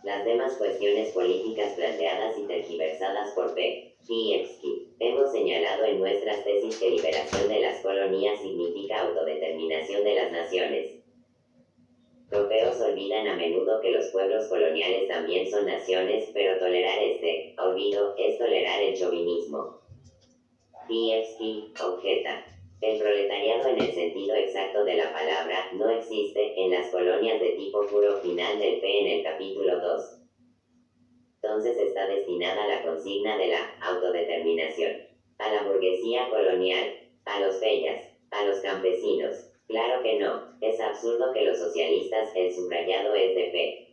Las demás cuestiones políticas planteadas y tergiversadas por P. Pievsky. Hemos señalado en nuestras tesis que liberación de las colonias significa autodeterminación de las naciones. Europeos olvidan a menudo que los pueblos coloniales también son naciones, pero tolerar este olvido es tolerar el chauvinismo. Pievsky objeta. El proletariado en el sentido exacto de la palabra no existe en las colonias de tipo puro final del P en el capítulo 2. Entonces está destinada a la consigna de la autodeterminación. A la burguesía colonial, a los bellas, a los campesinos. Claro que no, es absurdo que los socialistas, el subrayado es de P.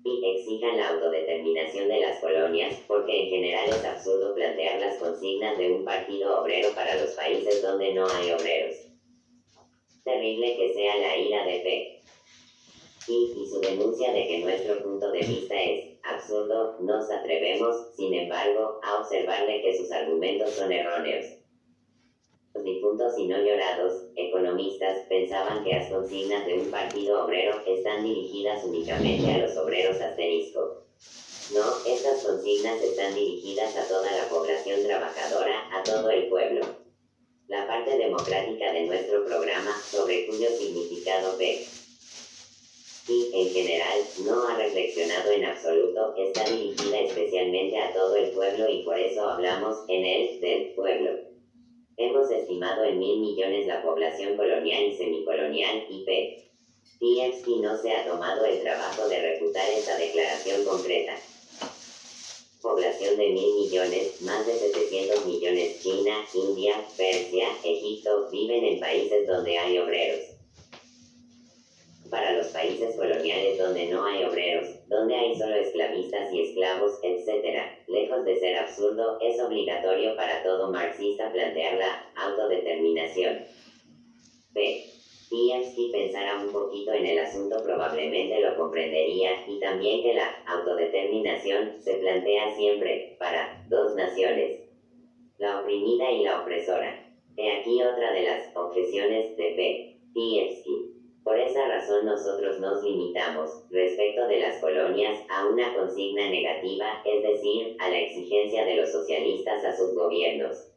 Y exijan la autodeterminación de las colonias, porque en general es absurdo plantear las consignas de un partido obrero para los países donde no hay obreros. Terrible que sea la ira de P. Y su denuncia de que nuestro punto de vista es absurdo, nos atrevemos, sin embargo, a observarle que sus argumentos son erróneos. Los difuntos y no llorados, economistas, pensaban que las consignas de un partido obrero están dirigidas únicamente a los obreros asterisco. No, estas consignas están dirigidas a toda la población trabajadora, a todo el pueblo. La parte democrática de nuestro programa, sobre cuyo significado P. Y, en general, no ha reflexionado en absoluto, está dirigida especialmente a todo el pueblo y por eso hablamos, en él, del pueblo. Hemos estimado en 1.000 millones la población colonial y semicolonial y P. Pievsky no se ha tomado el trabajo de refutar esta declaración concreta. Población de 1.000 millones, más de 700 millones China, India, Persia, Egipto, viven en países donde hay obreros. Para los países coloniales donde no hay obreros, donde hay solo esclavistas y esclavos, etc., lejos de ser absurdo, es obligatorio para todo marxista plantear la autodeterminación. B. Pievsky pensara un poquito en el asunto probablemente lo comprendería, y también que la autodeterminación se plantea siempre para dos naciones, la oprimida y la opresora. He aquí otra de las objeciones de P. Pievsky. Por esa razón nosotros nos limitamos, respecto de las colonias, a una consigna negativa, es decir, a la exigencia de los socialistas a sus gobiernos.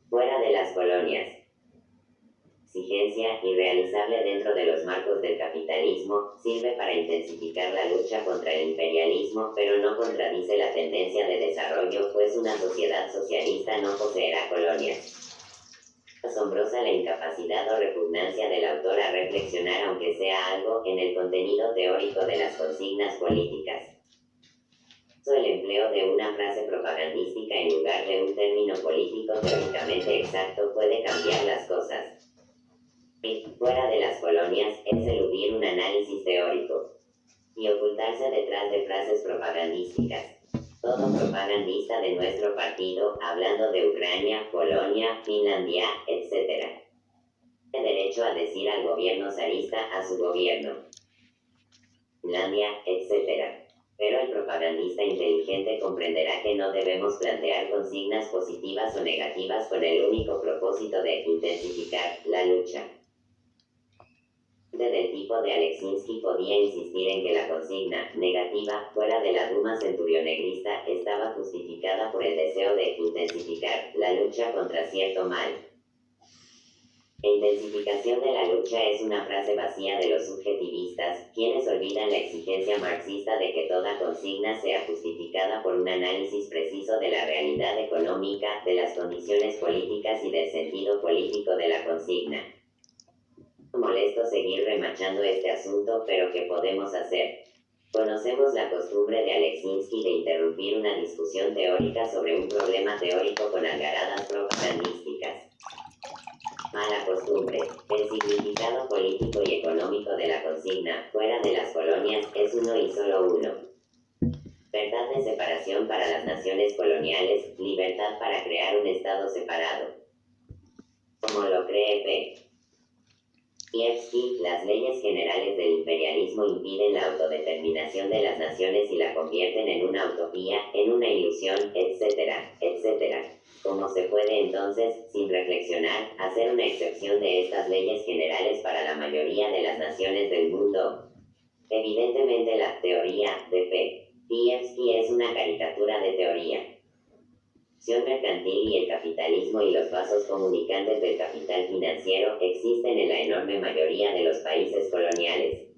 Fuera de las colonias. Exigencia, irrealizable dentro de los marcos del capitalismo, sirve para intensificar la lucha contra el imperialismo, pero no contradice la tendencia de desarrollo, pues una sociedad socialista no poseerá colonias. Asombrosa la incapacidad o repugnancia del autor a reflexionar aunque sea algo en el contenido teórico de las consignas políticas. El empleo de una frase propagandística en lugar de un término político teóricamente exacto puede cambiar las cosas. Y, fuera de las colonias, es eludir un análisis teórico y ocultarse detrás de frases propagandísticas. Todo propagandista de nuestro partido, hablando de Ucrania, Polonia, Finlandia, etc., tiene derecho a decir al gobierno zarista, a su gobierno, Finlandia, etc. Pero el propagandista inteligente comprenderá que no debemos plantear consignas positivas o negativas con el único propósito de intensificar la lucha. Del tipo de Aleksinsky podía insistir en que la consigna negativa, fuera de la Duma centurionegrista, estaba justificada por el deseo de intensificar la lucha contra cierto mal. La intensificación de la lucha es una frase vacía de los subjetivistas, quienes olvidan la exigencia marxista de que toda consigna sea justificada por un análisis preciso de la realidad económica, de las condiciones políticas y del sentido político de la consigna. Molesto seguir remachando este asunto, pero ¿qué podemos hacer? Conocemos la costumbre de Aleksinsky de interrumpir una discusión teórica sobre un problema teórico con algaradas propagandísticas. Mala costumbre. El significado político y económico de la consigna, fuera de las colonias, es uno y solo uno. Libertad de separación para las naciones coloniales, libertad para crear un Estado separado. Como lo cree P. Pievsky, las leyes generales del imperialismo impiden la autodeterminación de las naciones y la convierten en una utopía, en una ilusión, etc., etc. ¿Cómo se puede entonces, sin reflexionar, hacer una excepción de estas leyes generales para la mayoría de las naciones del mundo? Evidentemente la teoría de P. Tversky es una caricatura de teoría. La mercantil y el capitalismo y los vasos comunicantes del capital financiero existen en la enorme mayoría de los países coloniales.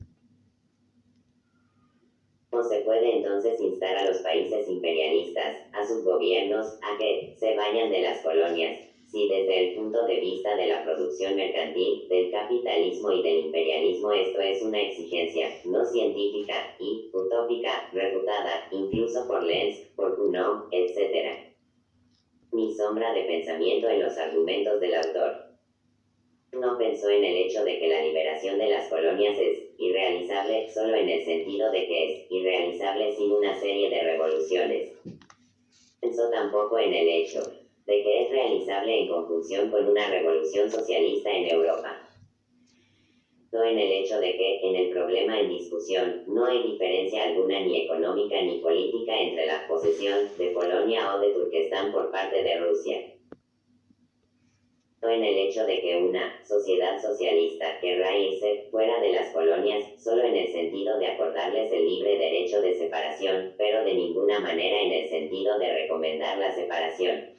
¿Cómo se puede entonces instar a los países imperialistas, a sus gobiernos, a que se vayan de las colonias, si desde el punto de vista de la producción mercantil, del capitalismo y del imperialismo esto es una exigencia no científica y utópica, refutada, incluso por Lenz, por Kuhnau, etc.? Ni sombra de pensamiento en los argumentos del autor. No pensó en el hecho de que la liberación de las colonias es irrealizable solo en el sentido de que es irrealizable sin una serie de revoluciones. Pensó tampoco en el hecho de que es realizable en conjunción con una revolución socialista en Europa. No en el hecho de que, en el problema en discusión, no hay diferencia alguna ni económica ni política entre la posesión de Polonia o de Turquestán por parte de Rusia. No en el hecho de que una sociedad socialista querrá irse fuera de las colonias solo en el sentido de acordarles el libre derecho de separación, pero de ninguna manera en el sentido de recomendar la separación.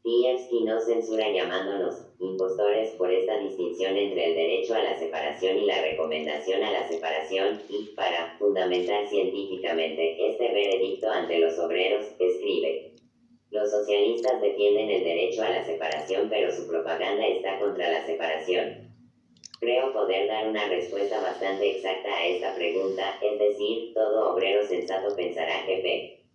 Tversky no censura llamándonos impostores por esta distinción entre el derecho a la separación y la recomendación a la separación, y, para fundamentar científicamente este veredicto ante los obreros, escribe: los socialistas defienden el derecho a la separación, pero su propaganda está contra la separación. Creo poder dar una respuesta bastante exacta a esta pregunta, es decir, todo obrero sensato pensará que P.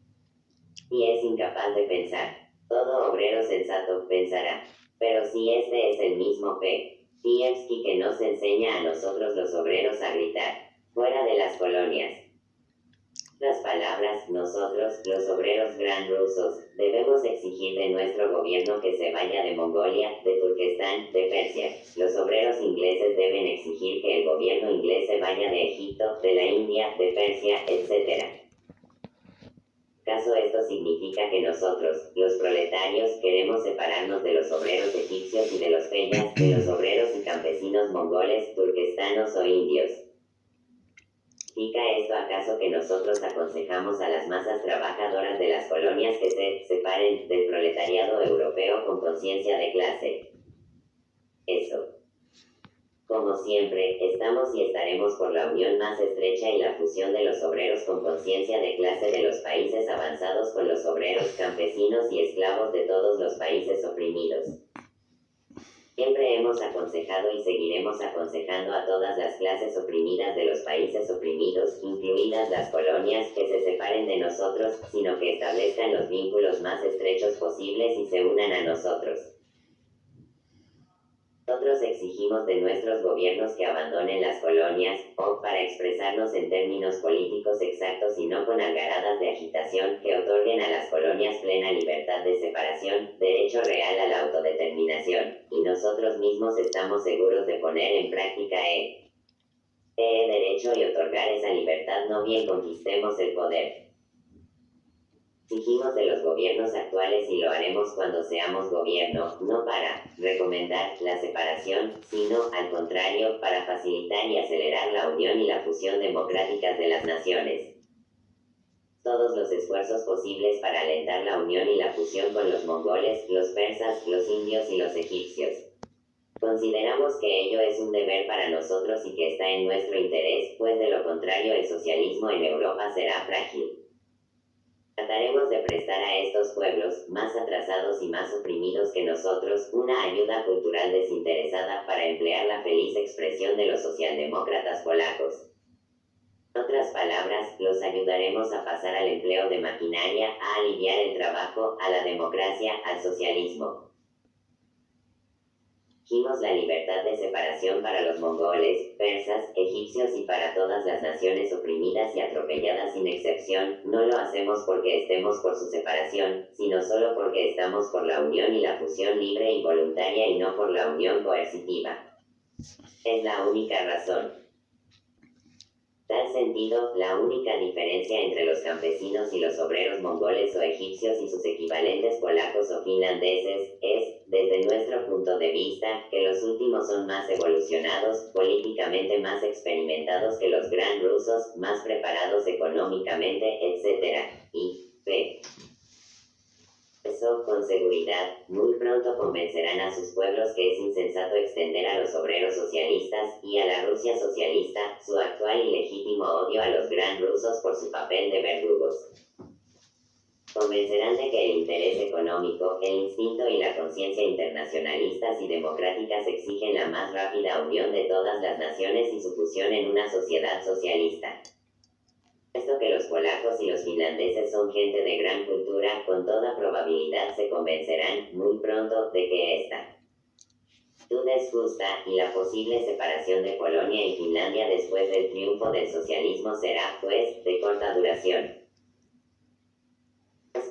y es incapaz de pensar. Todo obrero sensato pensará. Pero si este es el mismo P. Tversky que nos enseña a nosotros los obreros a gritar, fuera de las colonias. Las palabras, nosotros, los obreros gran rusos, debemos exigir de nuestro gobierno que se vaya de Mongolia, de Turquestán, de Persia. Los obreros ingleses deben exigir que el gobierno inglés se vaya de Egipto, de la India, de Persia, etc. ¿Acaso esto significa que nosotros, los proletarios, queremos separarnos de los obreros egipcios y de los peyas, de los obreros y campesinos mongoles, turquestanos o indios? ¿Significa esto acaso que nosotros aconsejamos a las masas trabajadoras de las colonias que se separen del proletariado europeo con conciencia de clase? Eso. Como siempre, estamos y estaremos por la unión más estrecha y la fusión de los obreros con conciencia de clase de los países avanzados con los obreros, campesinos y esclavos de todos los países oprimidos. Siempre hemos aconsejado y seguiremos aconsejando a todas las clases oprimidas de los países oprimidos, incluidas las colonias, que se separen de nosotros, sino que establezcan los vínculos más estrechos posibles y se unan a nosotros. Nosotros exigimos de nuestros gobiernos que abandonen las colonias, o, para expresarnos en términos políticos exactos y no con algaradas de agitación, que otorguen a las colonias plena libertad de separación, derecho real a la autodeterminación, y nosotros mismos estamos seguros de poner en práctica derecho y otorgar esa libertad no bien conquistemos el poder. Exigimos de los gobiernos actuales y lo haremos cuando seamos gobierno, no para recomendar la separación, sino, al contrario, para facilitar y acelerar la unión y la fusión democráticas de las naciones. Todos los esfuerzos posibles para alentar la unión y la fusión con los mongoles, los persas, los indios y los egipcios. Consideramos que ello es un deber para nosotros y que está en nuestro interés, pues de lo contrario el socialismo en Europa será frágil. Trataremos de prestar a estos pueblos, más atrasados y más oprimidos que nosotros, una ayuda cultural desinteresada para emplear la feliz expresión de los socialdemócratas polacos. En otras palabras, los ayudaremos a pasar al empleo de maquinaria, a aliviar el trabajo, a la democracia, al socialismo. Exigimos la libertad de separación para los mongoles, persas, egipcios y para todas las naciones oprimidas y atropelladas sin excepción. No lo hacemos porque estemos por su separación, sino solo porque estamos por la unión y la fusión libre y voluntaria y no por la unión coercitiva. Es la única razón. Tal sentido, la única diferencia entre los campesinos y los obreros mongoles o egipcios y sus equivalentes polacos o finlandeses es, desde nuestro punto de vista, que los últimos son más evolucionados, políticamente más experimentados que los gran rusos, más preparados económicamente, etc. Y, p. Eso, con seguridad, muy pronto convencerán a sus pueblos que es insensato extender a los obreros socialistas y a la Rusia socialista su actual y legítimo odio a los gran rusos por su papel de verdugos. Convencerán de que el interés económico, el instinto y la conciencia internacionalistas y democráticas exigen la más rápida unión de todas las naciones y su fusión en una sociedad socialista. Puesto que los polacos y los finlandeses son gente de gran cultura, con toda probabilidad se convencerán, muy pronto, de que esta actitud es justa, y la posible separación de Polonia y Finlandia después del triunfo del socialismo será, pues, de corta duración.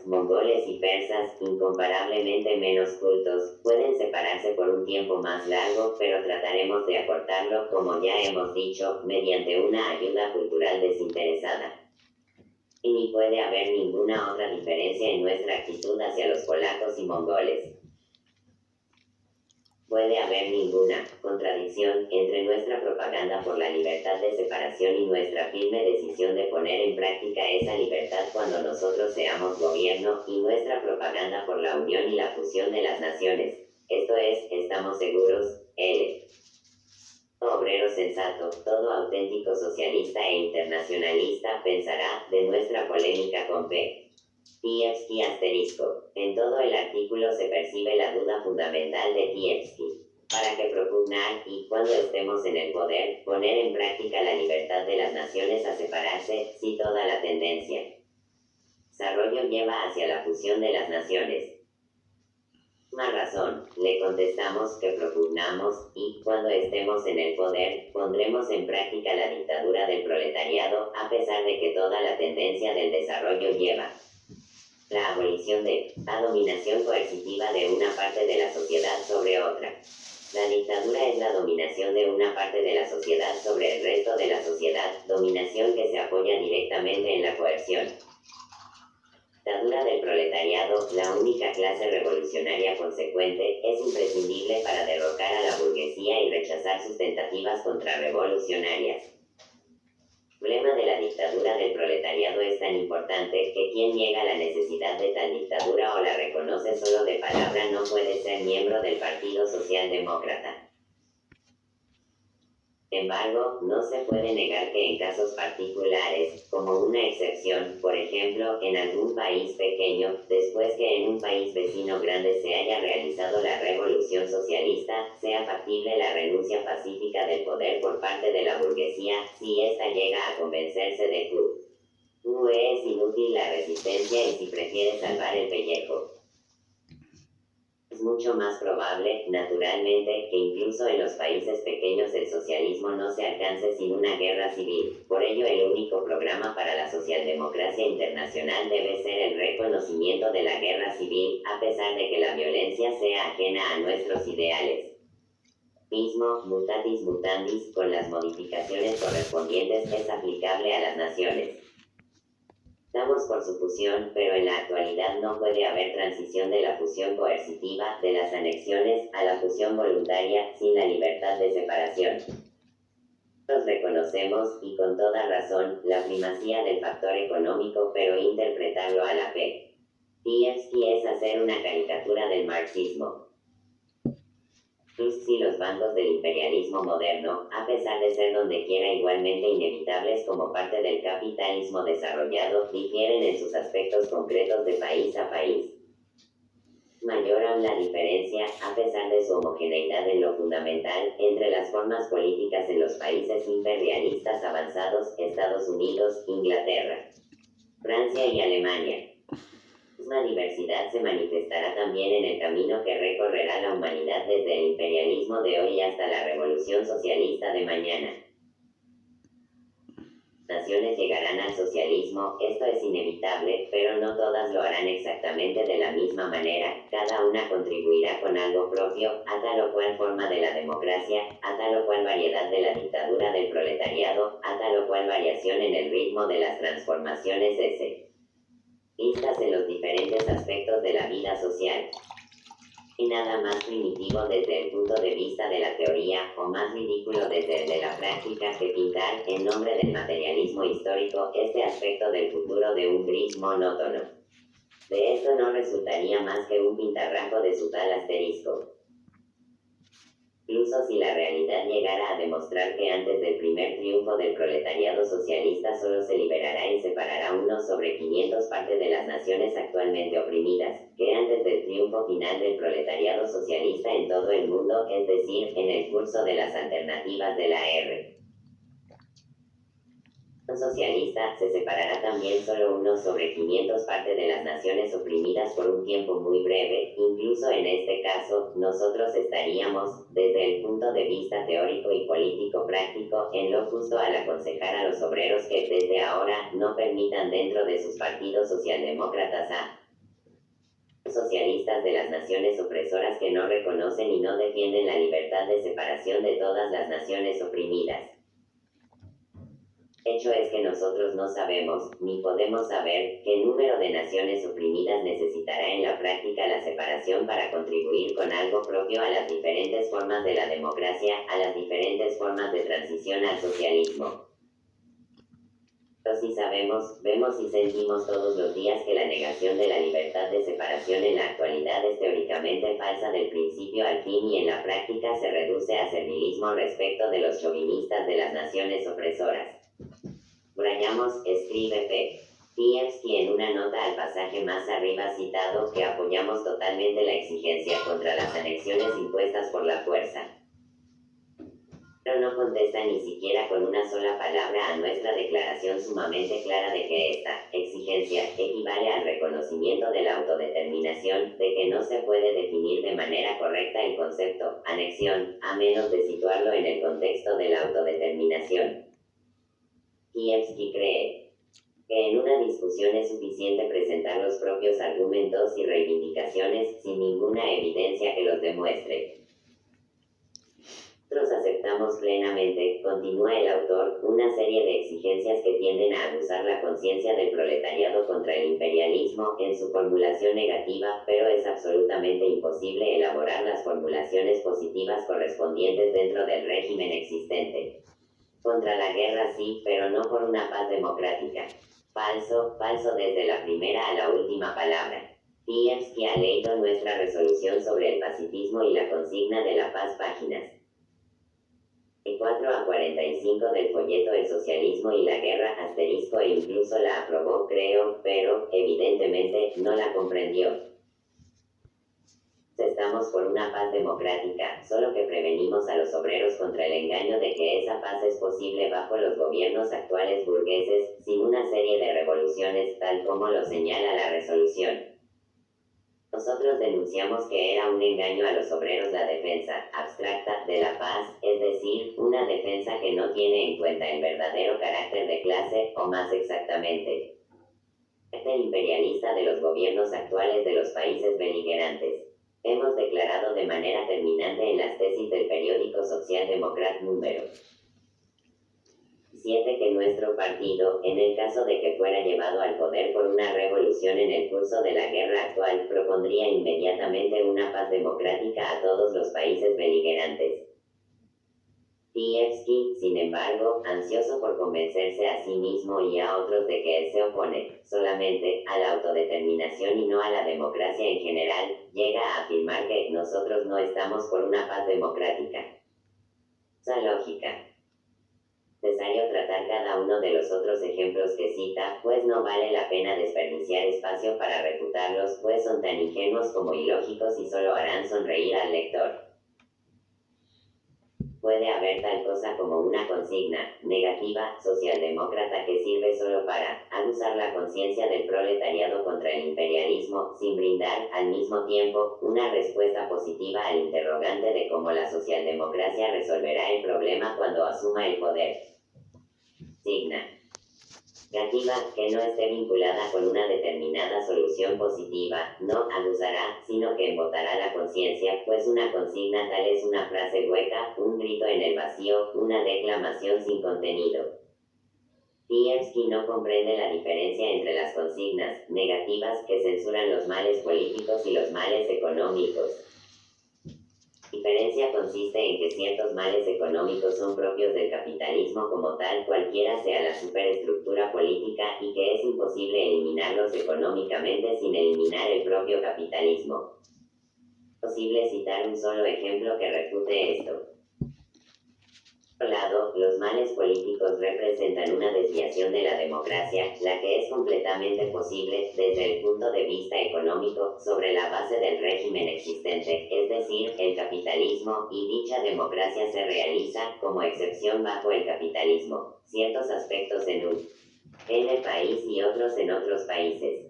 Mongoles y persas, incomparablemente menos cultos, pueden separarse por un tiempo más largo, pero trataremos de acortarlo, como ya hemos dicho, mediante una ayuda cultural desinteresada. Y ni puede haber ninguna otra diferencia en nuestra actitud hacia los polacos y mongoles. Puede haber ninguna contradicción entre nuestra propaganda por la libertad de separación y nuestra firme decisión de poner en práctica esa libertad cuando nosotros seamos gobierno, y nuestra propaganda por la unión y la fusión de las naciones. Esto es, estamos seguros, todo obrero sensato, todo auténtico socialista e internacionalista pensará, de nuestra polémica con P. Tievsky asterisco. En todo el artículo se percibe la duda fundamental de Tievsky. Para que propugnar, y cuando estemos en el poder, poner en práctica la libertad de las naciones a separarse, si toda la tendencia desarrollo lleva hacia la fusión de las naciones. Una razón, le contestamos, que propugnamos, y, cuando estemos en el poder, pondremos en práctica la dictadura del proletariado, a pesar de que toda la tendencia del desarrollo lleva la abolición de la dominación coercitiva de una parte de la sociedad sobre otra. La dictadura es la dominación de una parte de la sociedad sobre el resto de la sociedad, dominación que se apoya directamente en la coerción. Dictadura del proletariado, la única clase revolucionaria consecuente, es imprescindible para derrocar a la burguesía y rechazar sus tentativas contrarrevolucionarias. El problema de la dictadura del proletariado es tan importante que quien niega la necesidad de tal dictadura o la reconoce solo de palabra no puede ser miembro del Partido Socialdemócrata. Sin embargo, no se puede negar que en casos particulares, como una excepción, por ejemplo, en algún país pequeño, después que en un país vecino grande se haya realizado la revolución socialista, sea factible la renuncia pacífica del poder por parte de la burguesía, si ésta llega a convencerse de que es inútil la resistencia y si prefiere salvar el pellejo. Es mucho más probable, naturalmente, que incluso en los países pequeños el socialismo no se alcance sin una guerra civil. Por ello, el único programa para la socialdemocracia internacional debe ser el reconocimiento de la guerra civil, a pesar de que la violencia sea ajena a nuestros ideales. Mismo, mutatis mutandis, con las modificaciones correspondientes, es aplicable a las naciones. Estamos por su fusión, pero en la actualidad no puede haber transición de la fusión coercitiva, de las anexiones, a la fusión voluntaria, sin la libertad de separación. Nosotros reconocemos, y con toda razón, la primacía del factor económico, pero interpretarlo a la P. Tievsky es hacer una caricatura del marxismo. Y los bancos del imperialismo moderno, a pesar de ser donde quiera igualmente inevitables como parte del capitalismo desarrollado, difieren en sus aspectos concretos de país a país. Mayor aún la diferencia, a pesar de su homogeneidad en lo fundamental, entre las formas políticas en los países imperialistas avanzados, Estados Unidos, Inglaterra, Francia y Alemania. La diversidad se manifestará también en el camino que recorrerá la humanidad desde el imperialismo de hoy hasta la revolución socialista de mañana. Nación naciones llegarán al socialismo, esto es inevitable, pero no todas lo harán exactamente de la misma manera, cada una contribuirá con algo propio, a tal o cual forma de la democracia, a tal o cual variedad de la dictadura del proletariado, a tal o cual variación en el ritmo de las transformaciones vistas en los diferentes aspectos de la vida social. Y nada más primitivo desde el punto de vista de la teoría, o más ridículo desde el de la práctica, que pintar, en nombre del materialismo histórico, este aspecto del futuro de un gris monótono. De esto no resultaría más que un pintarrajo de su tal asterisco. Incluso si la realidad llegara a demostrar que antes del primer triunfo del proletariado socialista solo se liberará y separará unos sobre 500 partes de las naciones actualmente oprimidas, que antes del triunfo final del proletariado socialista en todo el mundo, es decir, en el curso de las alternativas de la socialista, se separará también solo unos sobre 500 partes de las naciones oprimidas por un tiempo muy breve, incluso en este caso, nosotros estaríamos, desde el punto de vista teórico y político práctico, en lo justo al aconsejar a los obreros que desde ahora no permitan dentro de sus partidos socialdemócratas a socialistas de las naciones opresoras que no reconocen y no defienden la libertad de separación de todas las naciones oprimidas. Hecho es que nosotros no sabemos, ni podemos saber, qué número de naciones oprimidas necesitará en la práctica la separación para contribuir con algo propio a las diferentes formas de la democracia, a las diferentes formas de transición al socialismo. Pero sí sabemos, vemos y sentimos todos los días que la negación de la libertad de separación en la actualidad es teóricamente falsa del principio al fin y en la práctica se reduce a servilismo respecto de los chauvinistas de las naciones opresoras. Brayamos, escribe P. Pievsky en una nota al pasaje más arriba citado, que apoyamos totalmente la exigencia contra las anexiones impuestas por la fuerza. Pero no contesta ni siquiera con una sola palabra a nuestra declaración sumamente clara de que esta exigencia equivale al reconocimiento de la autodeterminación, de que no se puede definir de manera correcta el concepto anexión, a menos de situarlo en el contexto de la autodeterminación. Pievsky cree que en una discusión es suficiente presentar los propios argumentos y reivindicaciones sin ninguna evidencia que los demuestre. Nosotros aceptamos plenamente, continúa el autor, una serie de exigencias que tienden a abusar la conciencia del proletariado contra el imperialismo en su formulación negativa, pero es absolutamente imposible elaborar las formulaciones positivas correspondientes dentro del régimen existente. Contra la guerra sí, pero no por una paz democrática. Falso, falso desde la primera a la última palabra. Pievsky ha leído nuestra resolución sobre el pacifismo y la consigna de la paz, páginas 4 a 45 del folleto El socialismo y la guerra, asterisco, e incluso la aprobó, creo, pero, evidentemente, no la comprendió. Estamos por una paz democrática, solo que prevenimos a los obreros contra el engaño de que esa paz es posible bajo los gobiernos actuales burgueses, sin una serie de revoluciones, tal como lo señala la resolución. Nosotros denunciamos que era un engaño a los obreros la defensa abstracta de la paz, es decir, una defensa que no tiene en cuenta el verdadero carácter de clase, o más exactamente, el carácter imperialista de los gobiernos actuales de los países beligerantes. Hemos declarado de manera terminante en las tesis del periódico Socialdemocrat número 7 que nuestro partido, en el caso de que fuera llevado al poder por una revolución en el curso de la guerra actual, propondría inmediatamente una paz democrática a todos los países beligerantes. Pievsky, sin embargo, ansioso por convencerse a sí mismo y a otros de que él se opone solamente a la autodeterminación y no a la democracia en general, llega a afirmar que nosotros no estamos por una paz democrática. Esa lógica. Es necesario tratar cada uno de los otros ejemplos que cita, pues no vale la pena desperdiciar espacio para refutarlos, pues son tan ingenuos como ilógicos y solo harán sonreír al lector. Puede haber tal cosa como una consigna negativa socialdemócrata que sirve solo para aguzar la conciencia del proletariado contra el imperialismo, sin brindar, al mismo tiempo, una respuesta positiva al interrogante de cómo la socialdemocracia resolverá el problema cuando asuma el poder. Signa. Negativa, que no esté vinculada con una determinada solución positiva, no abusará, sino que embotará la conciencia, pues una consigna tal es una frase hueca, un grito en el vacío, una declamación sin contenido. Tversky no comprende la diferencia entre las consignas negativas que censuran los males políticos y los males económicos. La diferencia consiste en que ciertos males económicos son propios del capitalismo como tal, cualquiera sea la superestructura política, y que es imposible eliminarlos económicamente sin eliminar el propio capitalismo. Es posible citar un solo ejemplo que refute esto. Por otro lado, los males políticos representan una desviación de la democracia, la que es completamente posible, desde el punto de vista económico, sobre la base del régimen existente, es decir, el capitalismo, y dicha democracia se realiza, como excepción bajo el capitalismo, ciertos aspectos en un país y otros en otros países.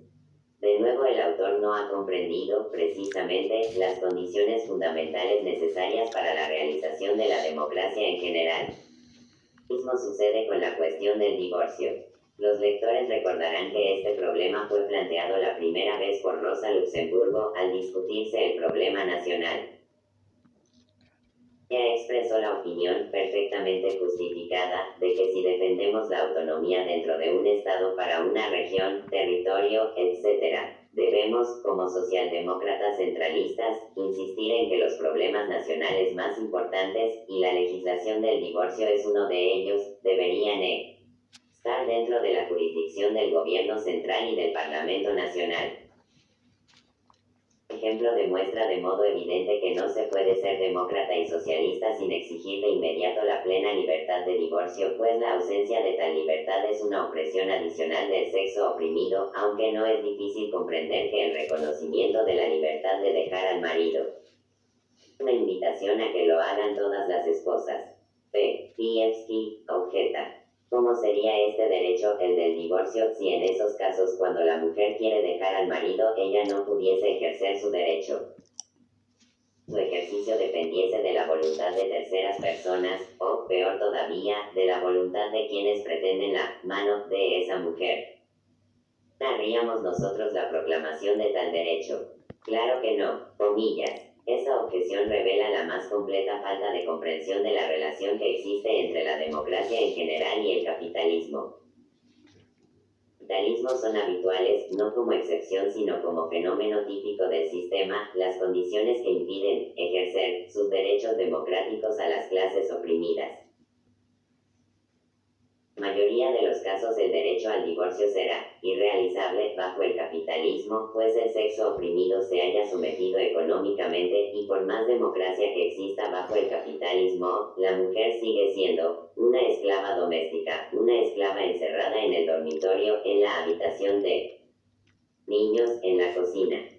De nuevo, el autor no ha comprendido, precisamente, las condiciones fundamentales necesarias para la realización de la democracia en general. Lo mismo sucede con la cuestión del divorcio. Los lectores recordarán que este problema fue planteado la primera vez por Rosa Luxemburgo al discutirse el problema nacional. Ella expresó la opinión, perfectamente justificada, de que si defendemos la autonomía dentro de un Estado para una región, territorio, etc., debemos, como socialdemócratas centralistas, insistir en que los problemas nacionales más importantes, y la legislación del divorcio es uno de ellos, deberían estar dentro de la jurisdicción del gobierno central y del Parlamento Nacional. Este ejemplo demuestra de modo evidente que no se puede ser demócrata y socialista sin exigir de inmediato la plena libertad de divorcio, pues la ausencia de tal libertad es una opresión adicional del sexo oprimido, aunque no es difícil comprender que el reconocimiento de la libertad de dejar al marido es una invitación a que lo hagan todas las esposas. Tversky objeta. ¿Cómo sería este derecho, el del divorcio, si en esos casos cuando la mujer quiere dejar al marido ella no pudiese ejercer su derecho? Su ejercicio dependiese de la voluntad de terceras personas, o, peor todavía, de la voluntad de quienes pretenden la mano de esa mujer. ¿Haríamos nosotros la proclamación de tal derecho? Claro que no, comillas. Esa objeción revela la más completa falta de comprensión de la relación que existe entre la democracia en general y el capitalismo. Los capitalismos son habituales, no como excepción sino como fenómeno típico del sistema, las condiciones que impiden ejercer sus derechos democráticos a las clases oprimidas. En la mayoría de los casos el derecho al divorcio será irrealizable bajo el capitalismo, pues el sexo oprimido se haya sometido económicamente, y por más democracia que exista bajo el capitalismo, la mujer sigue siendo una esclava doméstica, una esclava encerrada en el dormitorio, en la habitación de niños, en la cocina.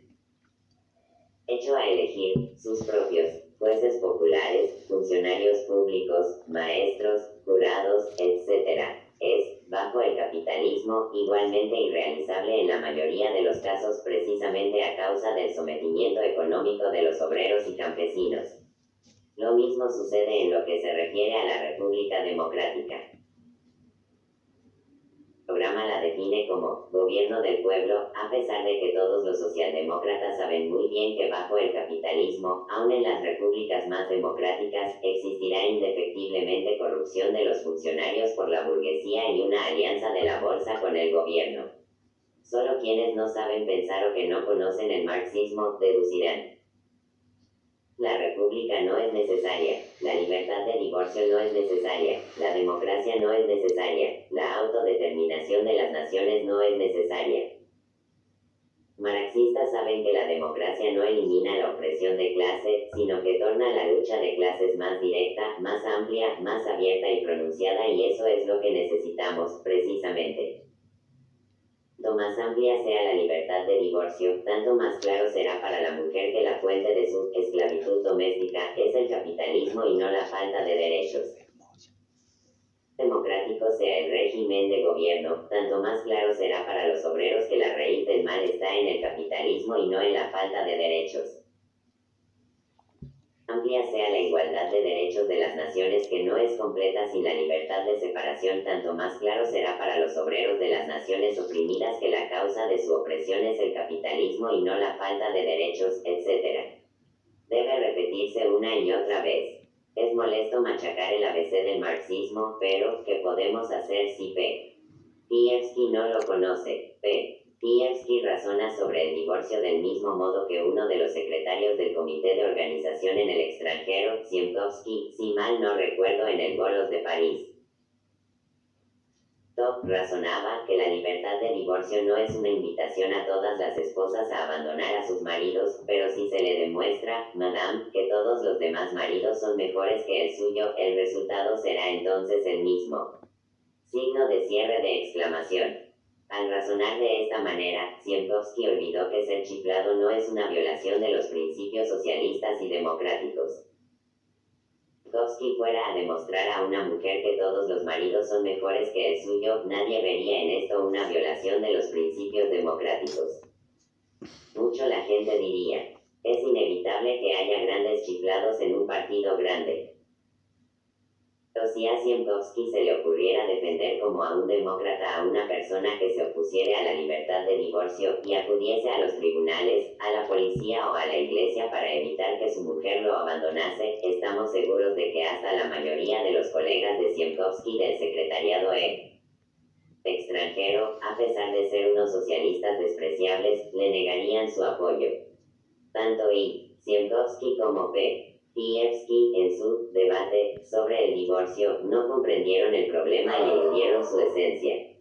Hecho a elegir sus propios jueces populares, funcionarios públicos, maestros, jurados, etc., es, bajo el capitalismo, igualmente irrealizable en la mayoría de los casos precisamente a causa del sometimiento económico de los obreros y campesinos. Lo mismo sucede en lo que se refiere a la República Democrática. El programa la define como gobierno del pueblo, a pesar de que todos los socialdemócratas saben muy bien que bajo el capitalismo, aun en las repúblicas más democráticas, existirá indefectiblemente corrupción de los funcionarios por la burguesía y una alianza de la bolsa con el gobierno. Solo quienes no saben pensar o que no conocen el marxismo deducirán. La república no es necesaria, la libertad de divorcio no es necesaria, la democracia no es necesaria, la autodeterminación de las naciones no es necesaria. Marxistas saben que la democracia no elimina la opresión de clase, sino que torna la lucha de clases más directa, más amplia, más abierta y pronunciada, y eso es lo que necesitamos, precisamente. Cuanto más amplia sea la libertad de divorcio, tanto más claro será para la mujer que la fuente de su esclavitud doméstica es el capitalismo y no la falta de derechos. Democrático sea el régimen de gobierno, tanto más claro será para los obreros que la raíz del mal está en el capitalismo y no en la falta de derechos. Amplia sea la igualdad de derechos de las naciones, que no es completa sin la libertad de separación, tanto más claro será para los obreros de las naciones oprimidas que la causa de su opresión es el capitalismo y no la falta de derechos, etc. Debe repetirse una y otra vez. Es molesto machacar el ABC del marxismo, pero ¿qué podemos hacer si P. Pievsky no lo conoce? P. Pievsky razona sobre el divorcio del mismo modo que uno de los secretarios del Comité de Organización en el extranjero, Ziemkowski, si mal no recuerdo, en el Bolos de París. Top razonaba que la libertad de divorcio no es una invitación a todas las esposas a abandonar a sus maridos, pero si se le demuestra, madame, que todos los demás maridos son mejores que el suyo, el resultado será entonces el mismo. Signo de cierre de exclamación. Al razonar de esta manera, Ziemkowski olvidó que ser chiflado no es una violación de los principios socialistas y democráticos. Ziemkowski fuera a demostrar a una mujer que todos los maridos son mejores que el suyo, nadie vería en esto una violación de los principios democráticos. Mucho la gente diría, es inevitable que haya grandes chiflados en un partido grande. Pero si a Ziemkowski se le ocurriera defender como a un demócrata a una persona que se opusiera a la libertad de divorcio y acudiese a los tribunales, a la policía o a la iglesia para evitar que su mujer lo abandonase, estamos seguros de que hasta la mayoría de los colegas de Ziemkowski del secretariado extranjero, a pesar de ser unos socialistas despreciables, le negarían su apoyo. Tanto Ziemkowski como P. Pievsky, en su debate sobre el divorcio, no comprendieron el problema y eludieron su esencia.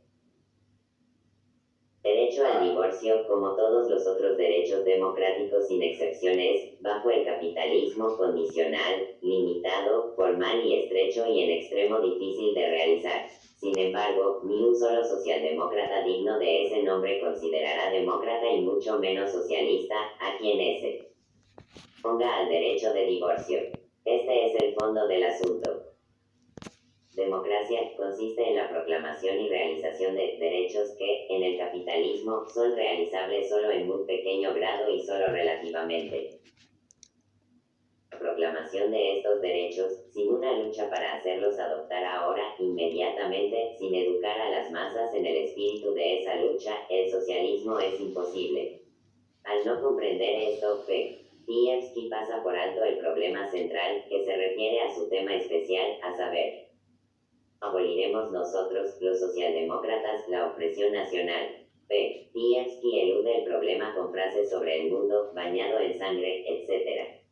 Derecho al divorcio, como todos los otros derechos democráticos sin excepciones, bajo el capitalismo condicional, limitado, formal y estrecho y en extremo difícil de realizar. Sin embargo, ni un solo socialdemócrata digno de ese nombre considerará demócrata y mucho menos socialista a quien ese ponga al derecho de divorcio. Este es el fondo del asunto. Democracia consiste en la proclamación y realización de derechos que, en el capitalismo, son realizables solo en muy pequeño grado y solo relativamente. La proclamación de estos derechos, sin una lucha para hacerlos adoptar ahora, inmediatamente, sin educar a las masas en el espíritu de esa lucha, el socialismo es imposible. Al no comprender esto, Pievsky pasa por alto el problema central, que se refiere a su tema especial, a saber, aboliremos nosotros, los socialdemócratas, la opresión nacional. Pievsky elude el problema con frases sobre el mundo, bañado en sangre, etc.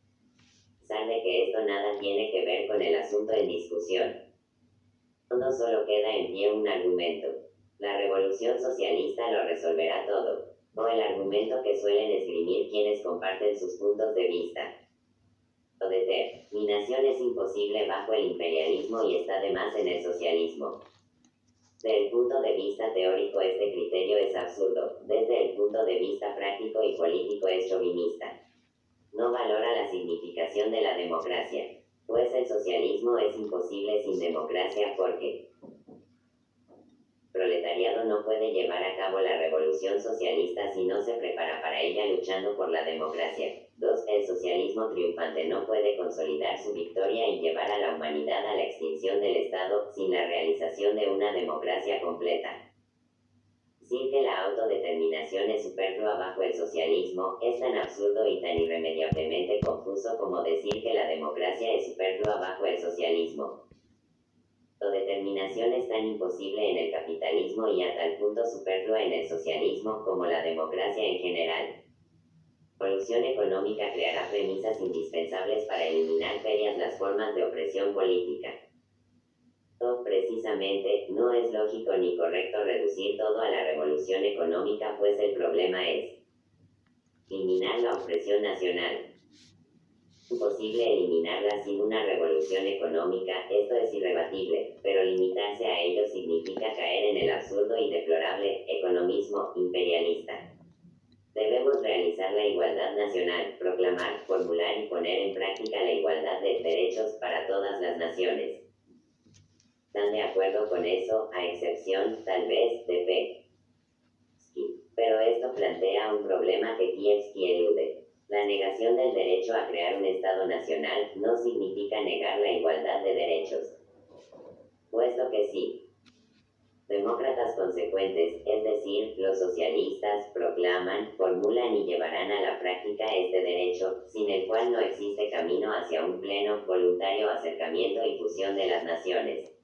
Sabe que esto nada tiene que ver con el asunto en discusión. No solo queda en pie un argumento. La revolución socialista lo resolverá todo. O el argumento que suelen esgrimir quienes comparten sus puntos de vista. O de terminación es imposible bajo el imperialismo y está de más en el socialismo. Desde el punto de vista teórico este criterio es absurdo, desde el punto de vista práctico y político es chauvinista. No valora la significación de la democracia, pues el socialismo es imposible sin democracia porque el proletariado no puede llevar a cabo la revolución socialista si no se prepara para ella luchando por la democracia. 2. El socialismo triunfante no puede consolidar su victoria y llevar a la humanidad a la extinción del Estado sin la realización de una democracia completa. Decir que la autodeterminación es superflua bajo el socialismo es tan absurdo y tan irremediablemente confuso como decir que la democracia es superflua bajo el socialismo. La autodeterminación es tan imposible en el capitalismo y a tal punto superflua en el socialismo como la democracia en general. La revolución económica creará premisas indispensables para eliminar ferias las formas de opresión política. Precisamente, no es lógico ni correcto reducir todo a la revolución económica, pues el problema es eliminar la opresión nacional. Es imposible eliminarla sin una revolución económica, esto es irrebatible, pero limitarse a ello significa caer en el absurdo y deplorable economismo imperialista. Debemos realizar la igualdad nacional, proclamar, formular y poner en práctica la igualdad de derechos para todas las naciones. ¿Están de acuerdo con eso, a excepción, tal vez, de Pievsky? Pero esto plantea un problema que Pievsky elude. La negación del derecho a crear un Estado nacional no significa negar la igualdad de derechos. Puesto que sí. Demócratas consecuentes, es decir, los socialistas, proclaman, formulan y llevarán a la práctica este derecho, sin el cual no existe camino hacia un pleno, voluntario acercamiento y fusión de las naciones.